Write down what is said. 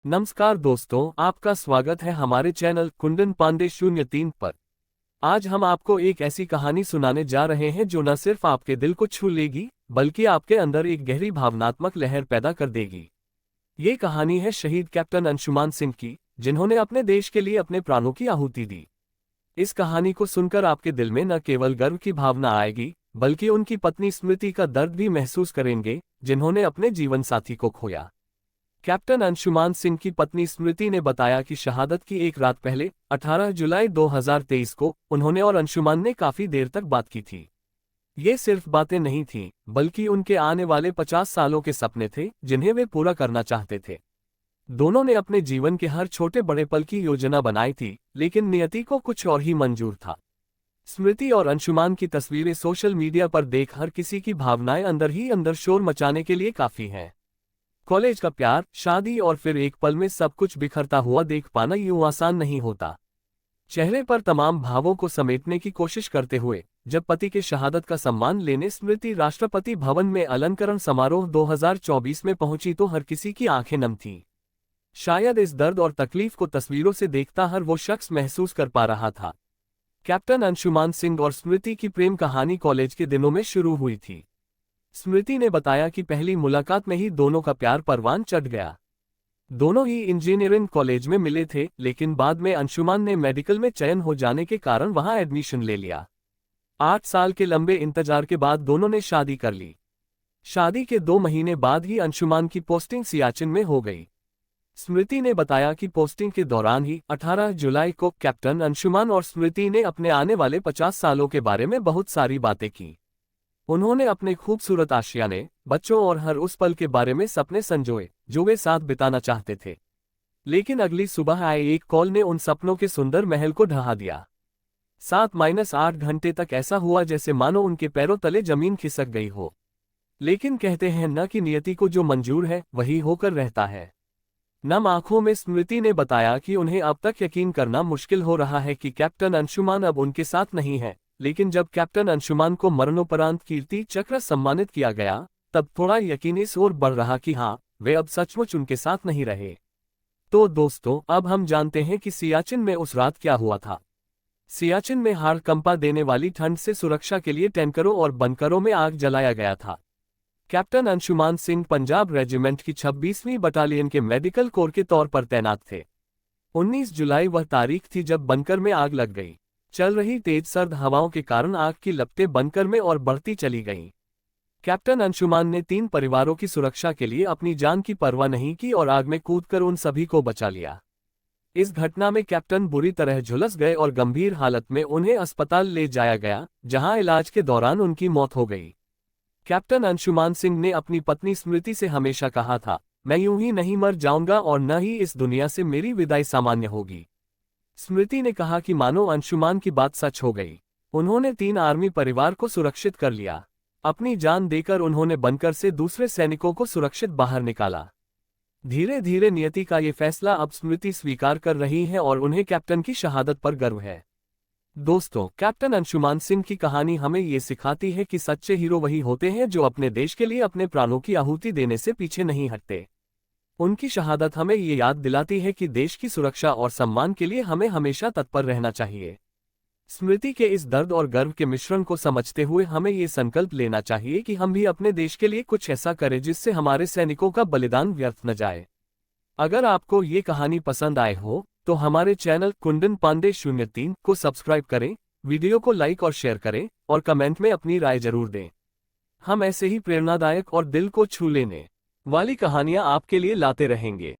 नमस्कार दोस्तों, आपका स्वागत है हमारे चैनल कुंदन पांडे 03 पर। आज हम आपको एक ऐसी कहानी सुनाने जा रहे हैं जो न सिर्फ आपके दिल को छू लेगी बल्कि आपके अंदर एक गहरी भावनात्मक लहर पैदा कर देगी। ये कहानी है शहीद कैप्टन अंशुमान सिंह की, जिन्होंने अपने देश के लिए अपने प्राणों की आहुति दी। इस कहानी को सुनकर आपके दिल में न केवल गर्व की भावना आएगी बल्कि उनकी पत्नी स्मृति का दर्द भी महसूस करेंगे, जिन्होंने अपने जीवन साथी को खोया। कैप्टन अंशुमान सिंह की पत्नी स्मृति ने बताया कि शहादत की एक रात पहले 18 जुलाई 2023 को उन्होंने और अंशुमान ने काफी देर तक बात की थी। ये सिर्फ बातें नहीं थीं, बल्कि उनके आने वाले 50 सालों के सपने थे जिन्हें वे पूरा करना चाहते थे। दोनों ने अपने जीवन के हर छोटे बड़े पल की योजना बनाई थी, लेकिन नियति को कुछ और ही मंजूर था। स्मृति और अंशुमान की तस्वीरें सोशल मीडिया पर देख हर किसी की भावनाएं अंदर ही अंदर शोर मचाने के लिए काफी हैं। कॉलेज का प्यार, शादी और फिर एक पल में सब कुछ बिखरता हुआ देख पाना यूं आसान नहीं होता। चेहरे पर तमाम भावों को समेटने की कोशिश करते हुए जब पति के शहादत का सम्मान लेने स्मृति राष्ट्रपति भवन में अलंकरण समारोह 2024 में पहुंची तो हर किसी की आंखें नम थीं। शायद इस दर्द और तकलीफ को तस्वीरों से देखता हर वो शख्स महसूस कर पा रहा था। कैप्टन अंशुमान सिंह और स्मृति की प्रेम कहानी कॉलेज के दिनों में शुरू हुई थी। स्मृति ने बताया कि पहली मुलाकात में ही दोनों का प्यार परवान चढ़ गया। दोनों ही इंजीनियरिंग कॉलेज में मिले थे, लेकिन बाद में अंशुमान ने मेडिकल में चयन हो जाने के कारण वहां एडमिशन ले लिया। 8 साल के लंबे इंतजार के बाद दोनों ने शादी कर ली। शादी के 2 महीने बाद ही अंशुमान की पोस्टिंग सियाचिन में हो गई। स्मृति ने बताया कि पोस्टिंग के दौरान ही 18 जुलाई को कैप्टन अंशुमान और स्मृति ने अपने आने वाले 50 सालों के बारे में बहुत सारी बातें की। उन्होंने अपने खूबसूरत आशियाने, बच्चों और हर उस पल के बारे में सपने संजोए जो वे साथ बिताना चाहते थे। लेकिन अगली सुबह आए एक कॉल ने उन सपनों के सुंदर महल को ढहा दिया। 7-8 घंटे तक ऐसा हुआ जैसे मानो उनके पैरों तले जमीन खिसक गई हो। लेकिन कहते हैं न कि नियति को जो मंजूर है वही होकर रहता है। नम आंखों में स्मृति ने बताया कि उन्हें अब तक यकीन करना मुश्किल हो रहा है कि कैप्टन अंशुमान अब उनके साथ नहीं है, लेकिन जब कैप्टन अंशुमान को मरणोपरांत कीर्ति चक्र सम्मानित किया गया तब थोड़ा यकीन इस ओर बढ़ रहा कि हाँ, वे अब सचमुच उनके साथ नहीं रहे। तो दोस्तों, अब हम जानते हैं कि सियाचिन में उस रात क्या हुआ था। सियाचिन में हाड़ कंपा देने वाली ठंड से सुरक्षा के लिए टैंकरों और बंकरों में आग जलाया गया था। कैप्टन अंशुमान सिंह पंजाब रेजिमेंट की 26वीं बटालियन के मेडिकल कोर के तौर पर तैनात थे। 19 जुलाई वह तारीख थी जब बंकर में आग लग गई। चल रही तेज सर्द हवाओं के कारण आग की लपटें बंकर में और बढ़ती चली गईं। कैप्टन अंशुमान ने 3 परिवारों की सुरक्षा के लिए अपनी जान की परवाह नहीं की और आग में कूदकर उन सभी को बचा लिया। इस घटना में कैप्टन बुरी तरह झुलस गए और गंभीर हालत में उन्हें अस्पताल ले जाया गया, जहां इलाज के दौरान उनकी मौत हो गई। कैप्टन अंशुमान सिंह ने अपनी पत्नी स्मृति से हमेशा कहा था, मैं यूं ही नहीं मर जाऊंगा और न ही इस दुनिया से मेरी विदाई सामान्य होगी। स्मृति ने कहा कि मानो अंशुमान की बात सच हो गई। उन्होंने 3 आर्मी परिवार को सुरक्षित कर लिया। अपनी जान देकर उन्होंने बंकर से दूसरे सैनिकों को सुरक्षित बाहर निकाला। धीरे धीरे नियति का ये फैसला अब स्मृति स्वीकार कर रही है और उन्हें कैप्टन की शहादत पर गर्व है। दोस्तों, कैप्टन अंशुमान सिंह की कहानी हमें ये सिखाती है कि सच्चे हीरो वही होते हैं जो अपने देश के लिए अपने प्राणों की आहुति देने से पीछे नहीं हटते। उनकी शहादत हमें ये याद दिलाती है कि देश की सुरक्षा और सम्मान के लिए हमें हमेशा तत्पर रहना चाहिए। स्मृति के इस दर्द और गर्व के मिश्रण को समझते हुए हमें ये संकल्प लेना चाहिए कि हम भी अपने देश के लिए कुछ ऐसा करें जिससे हमारे सैनिकों का बलिदान व्यर्थ न जाए। अगर आपको ये कहानी पसंद आए हो तो हमारे चैनल कुंदन पांडे 03 को सब्सक्राइब करें, वीडियो को लाइक और शेयर करें और कमेंट में अपनी राय जरूर दें। हम ऐसे ही प्रेरणादायक और दिल को छू लेने वाली कहानियां आपके लिए लाते रहेंगे।